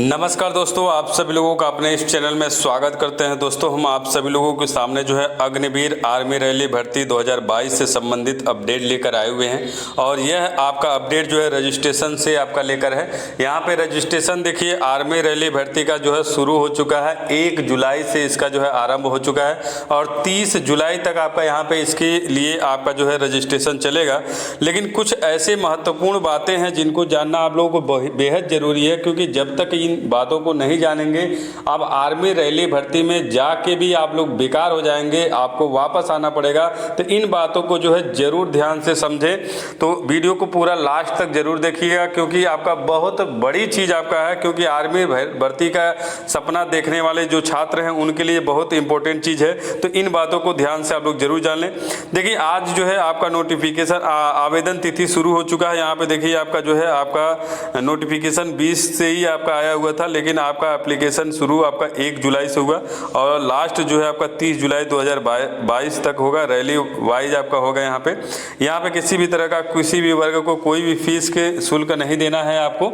नमस्कार दोस्तों, आप सभी लोगों का अपने इस चैनल में स्वागत करते हैं। दोस्तों, हम आप सभी लोगों के सामने जो है अग्निवीर आर्मी रैली भर्ती 2022 से संबंधित अपडेट लेकर आए हुए हैं। और यह आपका अपडेट जो है रजिस्ट्रेशन से आपका लेकर है। यहाँ पे रजिस्ट्रेशन देखिए, आर्मी रैली भर्ती का जो है शुरू हो चुका है। 1 जुलाई से इसका जो है आरंभ हो चुका है और 30 जुलाई तक आपका यहाँ पे इसके लिए आपका जो है रजिस्ट्रेशन चलेगा। लेकिन कुछ ऐसे महत्वपूर्ण बातें हैं जिनको जानना आप लोगों को बेहद ज़रूरी है, क्योंकि जब तक इन बातों को नहीं जानेंगे अब आर्मी रैली भर्ती में जाके भी आप लोग बेकार हो जाएंगे, आपको वापस आना पड़ेगा। तो इन बातों को जो है ज़रूर ध्यान से समझें। तो वीडियो को पूरा लास्ट तक जरूर देखिएगा, क्योंकि आपका बहुत बड़ी चीज़ आपका है। क्योंकि आर्मी भर्ती का सपना देखने वाले जो छात्र हैं उनके लिए बहुत इंपॉर्टेंट चीज़ है। तो इन बातों को ध्यान से आप लोग जरूर जान लें। देखिए, आज जो है आपका नोटिफिकेशन आवेदन तिथि शुरू हो चुका है। यहाँ पे देखिए आपका जो है आपका नोटिफिकेशन 20 से ही आपका आया हुआ था, लेकिन आपका एप्लीकेशन शुरू आपका 1 जुलाई से हुआ और लास्ट जो है आपका 30 जुलाई 2022 तक होगा। रैली वाइज आपका होगा। यहाँ पे किसी भी तरह का किसी भी वर्ग को कोई भी फीस के शुल्क नहीं देना है आपको।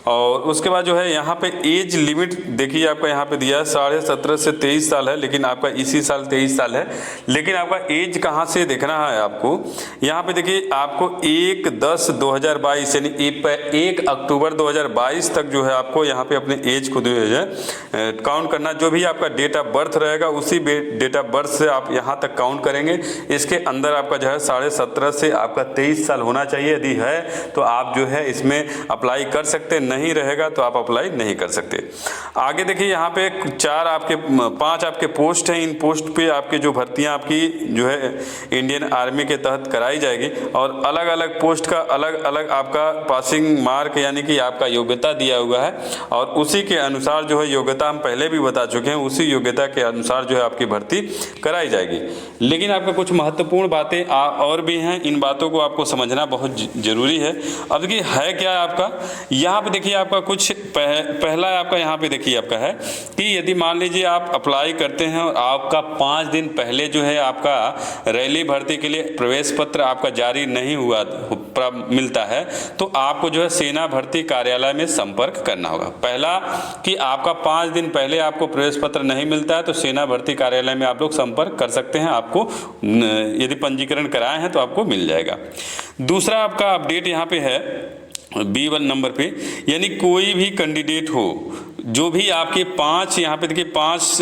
और उसके बाद जो है यहाँ पे एज लिमिट देखिए आपका यहाँ पे दिया है 17.5 से 23 साल है, लेकिन आपका इसी साल 23 साल है। लेकिन आपका एज कहाँ से देखना है आपको, यहाँ पे देखिए आपको 1/10/2022 यानी 1 अक्टूबर 2022 तक जो है आपको यहाँ पे अपने एज को जो है काउंट करना। जो भी आपका डेट ऑफ बर्थ रहेगा उसी डेट ऑफ बर्थ से आप यहाँ तक काउंट करेंगे। इसके अंदर आपका जो है 17.5 से आपका 23 साल होना चाहिए। यदि है तो आप जो है इसमें अप्लाई कर सकते, नहीं रहेगा तो आप अप्लाई नहीं कर सकते। आगे देखिए यहाँ पे 5 आपके पोस्ट हैं। इन पोस्ट पे आपके जो भर्तियाँ आपकी जो है इंडियन आर्मी के तहत कराई जाएगी और अलग अलग पोस्ट का अलग अलग आपका पासिंग मार्क यानी कि आपका योग्यता दिया हुआ है और उसी के अनुसार जो है योग्यता हम पहले भी बता चुके हैं, उसी योग्यता के अनुसार जो है आपकी भर्ती कराई जाएगी। लेकिन आपका कुछ महत्वपूर्ण बातें और भी हैं, इन बातों को आपको समझना बहुत जरूरी है। अब देखिए है क्या आपका, यहाँ पे देखिए आपका कुछ पहला आपका यहाँ पे देखिए आपका है कि यदि मान लीजिए आप अप्लाई करते हैं और आपका 5 दिन पहले जो है आपका रैली भर्ती के लिए प्रवेश पत्र आपका जारी नहीं हुआ मिलता है, तो आपको जो है सेना भर्ती कार्यालय में संपर्क करना होगा। पहला कि आपका 5 दिन पहले आपको प्रवेश पत्र नहीं मिलता है तो सेना भर्ती कार्यालय में आप लोग संपर्क कर सकते हैं। आपको यदि पंजीकरण कराए हैं तो आपको मिल जाएगा। दूसरा आपका अपडेट यहाँ पे है B1 नंबर पे, यानी कोई भी कैंडिडेट हो जो भी आपके 5 यहाँ पे देखिए 5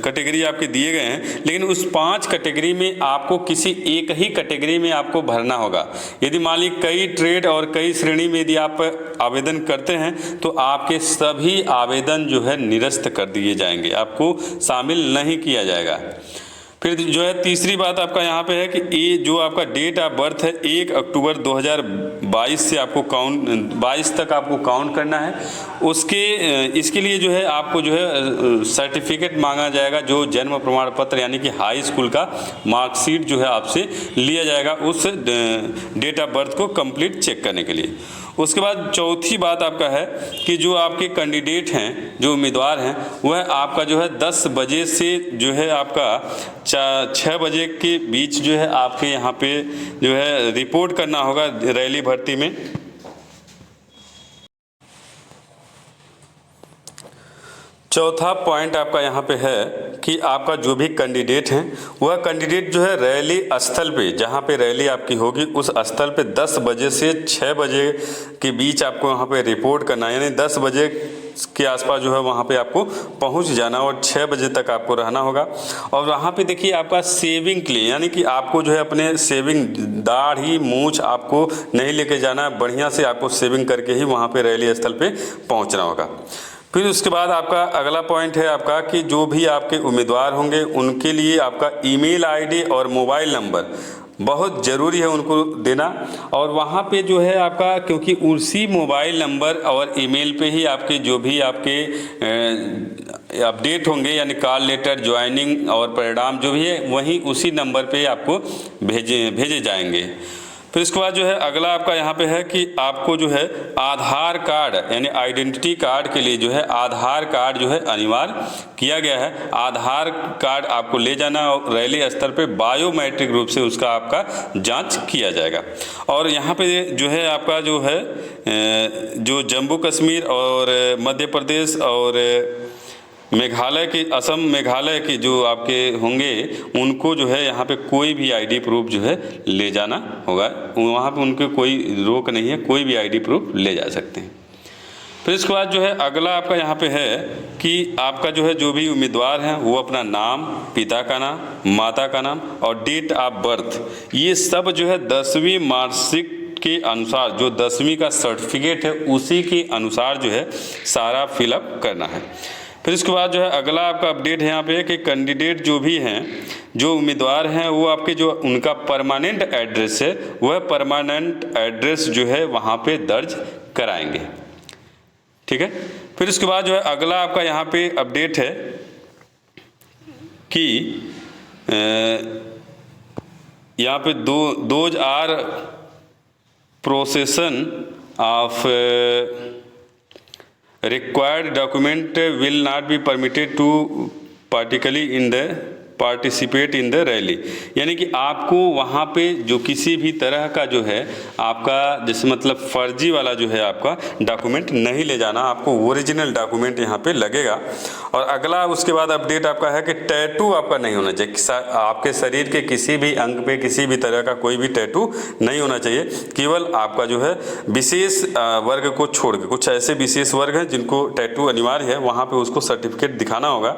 कैटेगरी आपके दिए गए हैं, लेकिन उस 5 कैटेगरी में आपको किसी एक ही कैटेगरी में आपको भरना होगा। यदि मान ली कई ट्रेड और कई श्रेणी में यदि आप आवेदन करते हैं तो आपके सभी आवेदन जो है निरस्त कर दिए जाएंगे, आपको शामिल नहीं किया जाएगा। फिर जो है तीसरी बात आपका यहाँ पे है कि ये जो आपका डेट ऑफ बर्थ है 1 अक्टूबर 2022 से आपको 22 तक आपको काउंट करना है। इसके लिए जो है आपको जो है सर्टिफिकेट मांगा जाएगा, जो जन्म प्रमाण पत्र यानी कि हाई स्कूल का मार्कशीट जो है आपसे लिया जाएगा उस डेट ऑफ बर्थ को कंप्लीट चेक करने के लिए। उसके बाद चौथी बात आपका है कि जो आपके कैंडिडेट हैं, जो उम्मीदवार हैं, वह आपका जो है 10 बजे से जो है आपका 6 बजे के बीच जो है आपके यहाँ पे जो है रिपोर्ट करना होगा रैली भर्ती में। चौथा पॉइंट आपका यहाँ पे है कि आपका जो भी कैंडिडेट हैं वह कैंडिडेट जो है रैली स्थल पे, जहाँ पे रैली आपकी होगी उस स्थल पे 10 बजे से 6 बजे के बीच आपको वहाँ पे रिपोर्ट करना है। यानी 10 बजे के आसपास जो है वहाँ पे आपको पहुँच जाना और 6 बजे तक आपको रहना होगा। और वहाँ पे देखिए आपका सेविंग के लिए, यानी कि आपको जो है अपने सेविंग दाढ़ी मूछ आपको नहीं लेके जाना है, बढ़िया से आपको सेविंग करके ही वहाँ पे रैली स्थल पे पहुँचना होगा। फिर उसके बाद आपका अगला पॉइंट है आपका कि जो भी आपके उम्मीदवार होंगे उनके लिए आपका ईमेल आईडी और मोबाइल नंबर बहुत ज़रूरी है उनको देना। और वहाँ पे जो है आपका, क्योंकि उसी मोबाइल नंबर और ईमेल पे ही आपके जो भी आपके अपडेट होंगे, यानी कॉल लेटर, ज्वाइनिंग और परिणाम जो भी है वहीं उसी नंबर पे आपको भेजे जाएंगे। फिर इसके बाद जो है अगला आपका यहाँ पे है कि आपको जो है आधार कार्ड यानी आइडेंटिटी कार्ड के लिए जो है आधार कार्ड जो है अनिवार्य किया गया है। आधार कार्ड आपको ले जाना और रैली स्तर पे बायोमेट्रिक रूप से उसका आपका जांच किया जाएगा। और यहाँ पे जो है आपका जो है जो जम्मू कश्मीर और मध्य प्रदेश और मेघालय की असम मेघालय की जो आपके होंगे उनको जो है यहाँ पे कोई भी आईडी प्रूफ जो है ले जाना होगा। वहाँ पे उनके कोई रोक नहीं है, कोई भी आईडी प्रूफ ले जा सकते हैं। फिर इसके बाद जो है अगला आपका यहाँ पे है कि आपका जो है जो भी उम्मीदवार हैं वो अपना नाम, पिता का नाम, माता का नाम और डेट ऑफ बर्थ ये सब जो है 10वीं मार्कशीट के अनुसार जो 10वीं का सर्टिफिकेट है उसी के अनुसार जो है सारा फिलअप करना है। फिर इसके बाद जो है अगला आपका अपडेट है यहाँ पे कि कैंडिडेट जो भी हैं जो उम्मीदवार हैं वो आपके जो उनका परमानेंट एड्रेस है वह परमानेंट एड्रेस जो है वहाँ पे दर्ज कराएंगे। ठीक है। फिर इसके बाद जो है अगला आपका यहाँ पे अपडेट है कि यहाँ पे those are possession of required document will not be permitted to participate in the rally. यानी कि आपको वहाँ पे जो किसी भी तरह का जो है आपका जैसे मतलब फर्जी वाला जो है आपका डॉक्यूमेंट नहीं ले जाना, आपको ओरिजिनल डॉक्यूमेंट यहाँ पे लगेगा। और अगला उसके बाद अपडेट आपका है कि टैटू आपका नहीं होना चाहिए। आपके शरीर के किसी भी अंग पे किसी भी तरह का कोई भी टैटू नहीं होना चाहिए। केवल आपका जो है विशेष वर्ग को छोड़ के कुछ ऐसे विशेष वर्ग हैं जिनको टैटू अनिवार्य है, वहाँ पे उसको सर्टिफिकेट दिखाना होगा,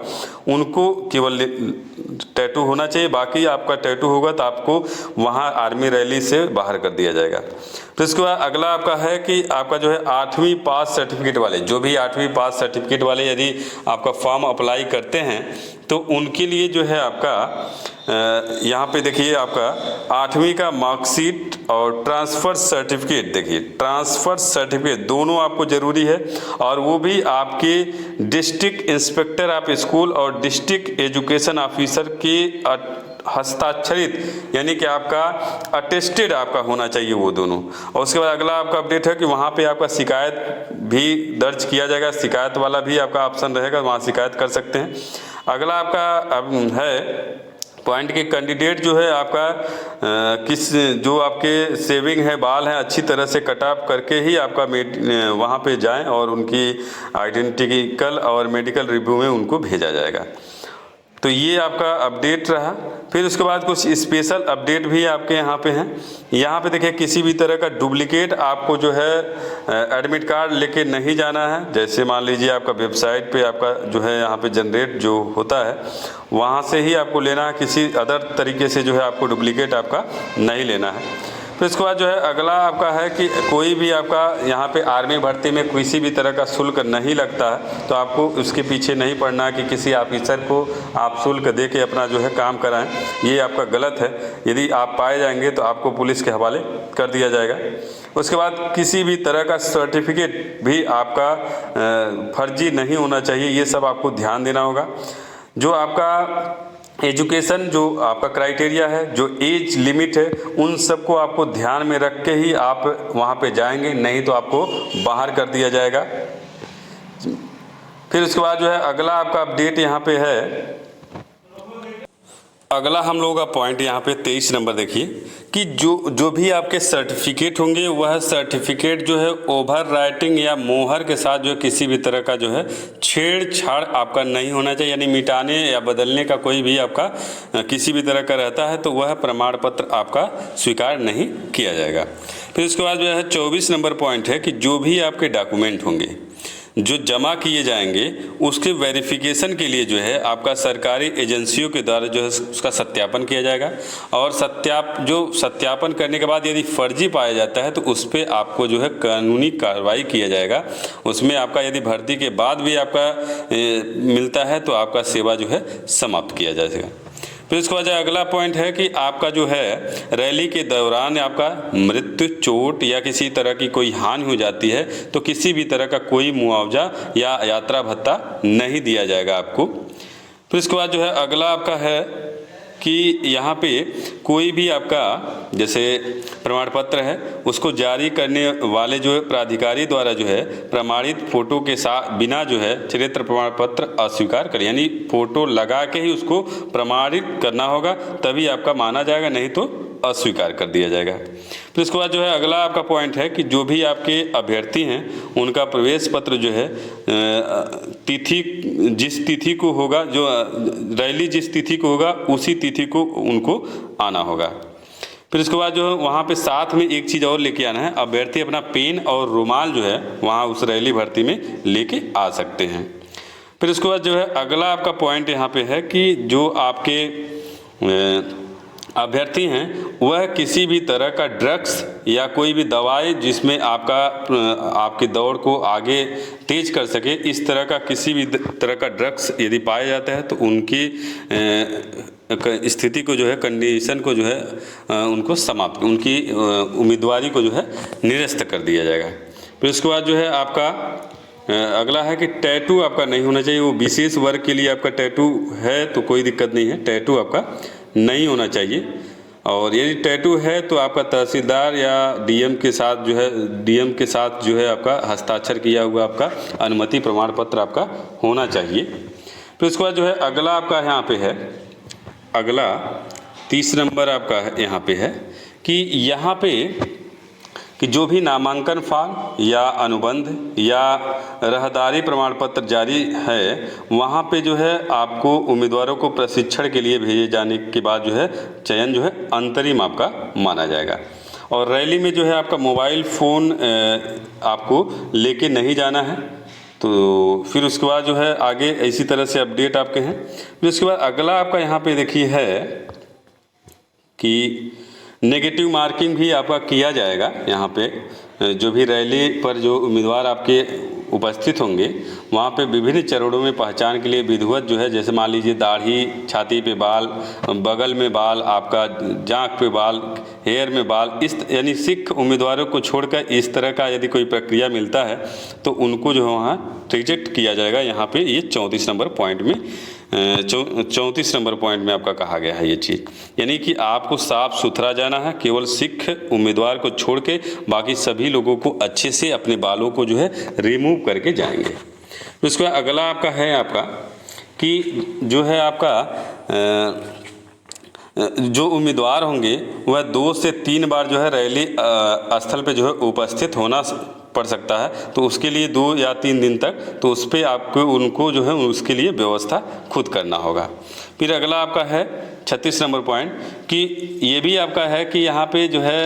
उनको केवल टैटू होना चाहिए। बाकी आपका टैटू होगा तो आपको वहाँ आर्मी रैली से बाहर कर दिया जाएगा। तो इसके बाद अगला आपका है कि आपका जो है 8वीं पास सर्टिफिकेट वाले जो भी 8वीं पास सर्टिफिकेट वाले यदि आपका फॉर्म अप्लाई करते हैं तो उनके लिए जो है आपका यहाँ पे देखिए आपका 8वीं का मार्कशीट और ट्रांसफ़र सर्टिफिकेट, देखिए ट्रांसफ़र सर्टिफिकेट दोनों आपको ज़रूरी है। और वो भी आपके डिस्ट्रिक्ट इंस्पेक्टर ऑफ स्कूल और डिस्ट्रिक्ट एजुकेशन ऑफिसर के हस्ताक्षरित यानी कि आपका अटेस्टेड आपका होना चाहिए वो दोनों। और उसके बाद अगला आपका अपडेट है कि वहाँ पे आपका शिकायत भी दर्ज किया जाएगा, शिकायत वाला भी आपका ऑप्शन रहेगा, वहाँ शिकायत कर सकते हैं। अगला आपका है पॉइंट के कैंडिडेट जो है आपका किस जो आपके सेविंग है बाल हैं अच्छी तरह से कटअप करके ही आपका वहाँ पे जाएं और उनकी आइडेंटिकल और मेडिकल रिव्यू में उनको भेजा जाएगा। तो ये आपका अपडेट रहा। फिर उसके बाद कुछ स्पेशल अपडेट भी आपके यहाँ पे हैं। यहाँ पे देखिए किसी भी तरह का डुप्लीकेट आपको जो है एडमिट कार्ड लेके नहीं जाना है। जैसे मान लीजिए आपका वेबसाइट पे आपका जो है यहाँ पे जनरेट जो होता है वहाँ से ही आपको लेना है, किसी अदर तरीके से जो है आपको डुप्लीकेट आपका नहीं लेना है। फिर इसके बाद जो है अगला आपका है कि कोई भी आपका यहाँ पे आर्मी भर्ती में किसी भी तरह का शुल्क नहीं लगता है, तो आपको उसके पीछे नहीं पड़ना कि किसी ऑफिसर को आप शुल्क दे के अपना जो है काम कराएं, ये आपका गलत है। यदि आप पाए जाएंगे तो आपको पुलिस के हवाले कर दिया जाएगा। उसके बाद किसी भी तरह का सर्टिफिकेट भी आपका फर्जी नहीं होना चाहिए, ये सब आपको ध्यान देना होगा। जो आपका एजुकेशन जो आपका क्राइटेरिया है, जो एज लिमिट है, उन सबको आपको ध्यान में रख के ही आप वहाँ पे जाएंगे, नहीं तो आपको बाहर कर दिया जाएगा। फिर उसके बाद जो है अगला आपका अपडेट यहाँ पे है, अगला हम लोगों का पॉइंट यहाँ पे 23 नंबर देखिए कि जो भी आपके सर्टिफिकेट होंगे वह सर्टिफिकेट जो है ओवर राइटिंग या मोहर के साथ जो किसी भी तरह का जो है छेड़छाड़ आपका नहीं होना चाहिए, यानी मिटाने या बदलने का कोई भी आपका किसी भी तरह का रहता है तो वह प्रमाण पत्र आपका स्वीकार नहीं किया जाएगा। फिर उसके बाद जो है 24 नंबर पॉइंट है कि जो भी आपके डॉक्यूमेंट होंगे जो जमा किए जाएंगे उसके वेरिफिकेशन के लिए जो है आपका सरकारी एजेंसियों के द्वारा जो है उसका सत्यापन किया जाएगा। और सत्यापन करने के बाद यदि फर्जी पाया जाता है तो उस पर आपको जो है कानूनी कार्रवाई किया जाएगा। उसमें आपका यदि भर्ती के बाद भी आपका मिलता है तो आपका सेवा जो है समाप्त किया जाएगा। फिर इसके बाद अगला पॉइंट है कि आपका जो है रैली के दौरान आपका मृत्यु, चोट या किसी तरह की कोई हानि हो जाती है तो किसी भी तरह का कोई मुआवजा या यात्रा भत्ता नहीं दिया जाएगा आपको। फिर इसके बाद जो है अगला आपका है कि यहाँ पे कोई भी आपका जैसे प्रमाण पत्र है उसको जारी करने वाले जो है प्राधिकारी द्वारा जो है प्रमाणित फोटो के साथ बिना जो है चरित्र प्रमाण पत्र अस्वीकार करें, यानी फोटो लगा के ही उसको प्रमाणित करना होगा, तभी आपका माना जाएगा, नहीं तो अस्वीकार कर दिया जाएगा। तो इसके बाद जो है अगला आपका पॉइंट है कि जो भी आपके अभ्यर्थी हैं उनका प्रवेश पत्र जो है तिथि जिस तिथि को होगा, जो रैली जिस तिथि को होगा उसी तिथि को उनको आना होगा। फिर उसके बाद जो है वहाँ पे साथ में एक चीज़ और लेके आना है, अभ्यर्थी अपना पेन और रुमाल जो है वहाँ उस रैली भर्ती में लेके आ सकते हैं। फिर उसके बाद जो है अगला आपका पॉइंट यहाँ पे है कि जो आपके अभ्यर्थी हैं वह किसी भी तरह का ड्रग्स या कोई भी दवाई जिसमें आपकी दौड़ को आगे तेज कर सके, इस तरह का किसी भी तरह का ड्रग्स यदि पाया जाता है तो उनकी स्थिति को जो है, कंडीशन को जो है उनको समाप्त, उनकी उम्मीदवारी को जो है निरस्त कर दिया जाएगा। फिर उसके बाद जो है आपका अगला है कि टैटू आपका नहीं होना चाहिए। वो विशेष वर्ग के लिए आपका टैटू है तो कोई दिक्कत नहीं है, टैटू आपका नहीं होना चाहिए। और यदि टैटू है तो आपका तहसीलदार या डीएम के साथ जो है आपका हस्ताक्षर किया हुआ आपका अनुमति प्रमाण पत्र आपका होना चाहिए। फिर उसके बाद जो है अगला आपका यहाँ पे है, अगला 30 नंबर आपका यहाँ पे है कि यहाँ पे कि जो भी नामांकन फॉर्म या अनुबंध या रहदारी प्रमाण पत्र जारी है वहाँ पे जो है आपको उम्मीदवारों को प्रशिक्षण के लिए भेजे जाने के बाद जो है चयन जो है अंतरिम आपका माना जाएगा। और रैली में जो है आपका मोबाइल फ़ोन आपको लेके नहीं जाना है। तो फिर उसके बाद जो है आगे इसी तरह से अपडेट आपके हैं। फिर उसके बाद अगला आपका यहाँ पे देखिए है कि नेगेटिव मार्किंग भी आपका किया जाएगा। यहाँ पे जो भी रैली पर जो उम्मीदवार आपके उपस्थित होंगे वहाँ पे विभिन्न चरणों में पहचान के लिए विधिवत जो है, जैसे मान लीजिए दाढ़ी, छाती पे बाल, बगल में बाल, आपका जांघ पे बाल, हेयर में बाल, इस यानी सिख उम्मीदवारों को छोड़कर इस तरह का यदि कोई प्रक्रिया मिलता है तो उनको जो है वहाँ रिजेक्ट किया जाएगा। यहाँ पे ये 34 नंबर पॉइंट में 34 नंबर पॉइंट में आपका कहा गया है ये चीज़, यानी कि आपको साफ सुथरा जाना है, केवल सिख उम्मीदवार को छोड़ के बाकी सभी लोगों को अच्छे से अपने बालों को जो है रिमूव करके जाएंगे। तो इसके बाद अगला आपका है आपका कि जो है आपका जो उम्मीदवार होंगे वह 2 से 3 बार जो है रैली स्थल पे जो है उपस्थित होना पड़ सकता है, तो उसके लिए 2 या 3 दिन तक तो उस पर आपको उनको जो है उसके लिए व्यवस्था खुद करना होगा। फिर अगला आपका है 36 नंबर पॉइंट कि ये भी आपका है कि यहाँ पे जो है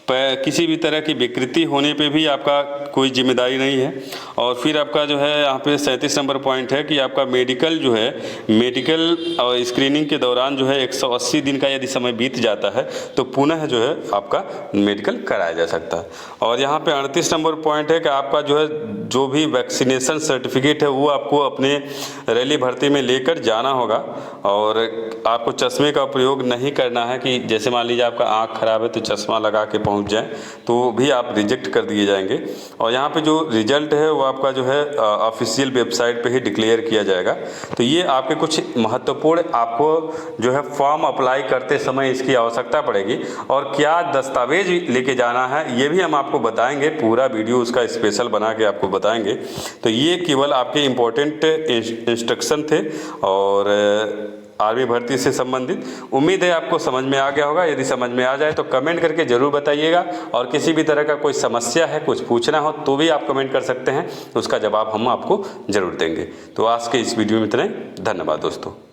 किसी भी तरह की विकृति होने पे भी आपका कोई जिम्मेदारी नहीं है। और फिर आपका जो है यहाँ पे 37 नंबर पॉइंट है कि आपका मेडिकल जो है, मेडिकल और स्क्रीनिंग के दौरान जो है 180 दिन का यदि समय बीत जाता है तो पुनः जो है आपका मेडिकल कराया जा सकता है। और यहाँ पे 38 नंबर पॉइंट है कि आपका जो है जो भी वैक्सीनेशन सर्टिफिकेट है वो आपको अपने रैली भर्ती में लेकर जाना होगा। और आपको चश्मे का प्रयोग नहीं करना है कि जैसे मान लीजिए आपका आँख खराब है तो चश्मा लगा के पहुँच जाए तो भी आप रिजेक्ट कर दिए जाएंगे। और यहाँ पे जो रिजल्ट है वो आपका जो है ऑफिशियल वेबसाइट पे ही डिक्लेयर किया जाएगा। तो ये आपके कुछ महत्वपूर्ण आपको जो है फॉर्म अप्लाई करते समय इसकी आवश्यकता पड़ेगी और क्या दस्तावेज लेके जाना है ये भी हम आपको बताएंगे, पूरा वीडियो उसका स्पेशल बना के आपको बताएंगे। तो ये केवल आपके इम्पोर्टेंट इंस्ट्रक्शन थे और आर्मी भर्ती से संबंधित। उम्मीद है आपको समझ में आ गया होगा। यदि समझ में आ जाए तो कमेंट करके ज़रूर बताइएगा और किसी भी तरह का कोई समस्या है, कुछ पूछना हो तो भी आप कमेंट कर सकते हैं, उसका जवाब हम आपको ज़रूर देंगे। तो आज के इस वीडियो में इतना ही। धन्यवाद दोस्तों।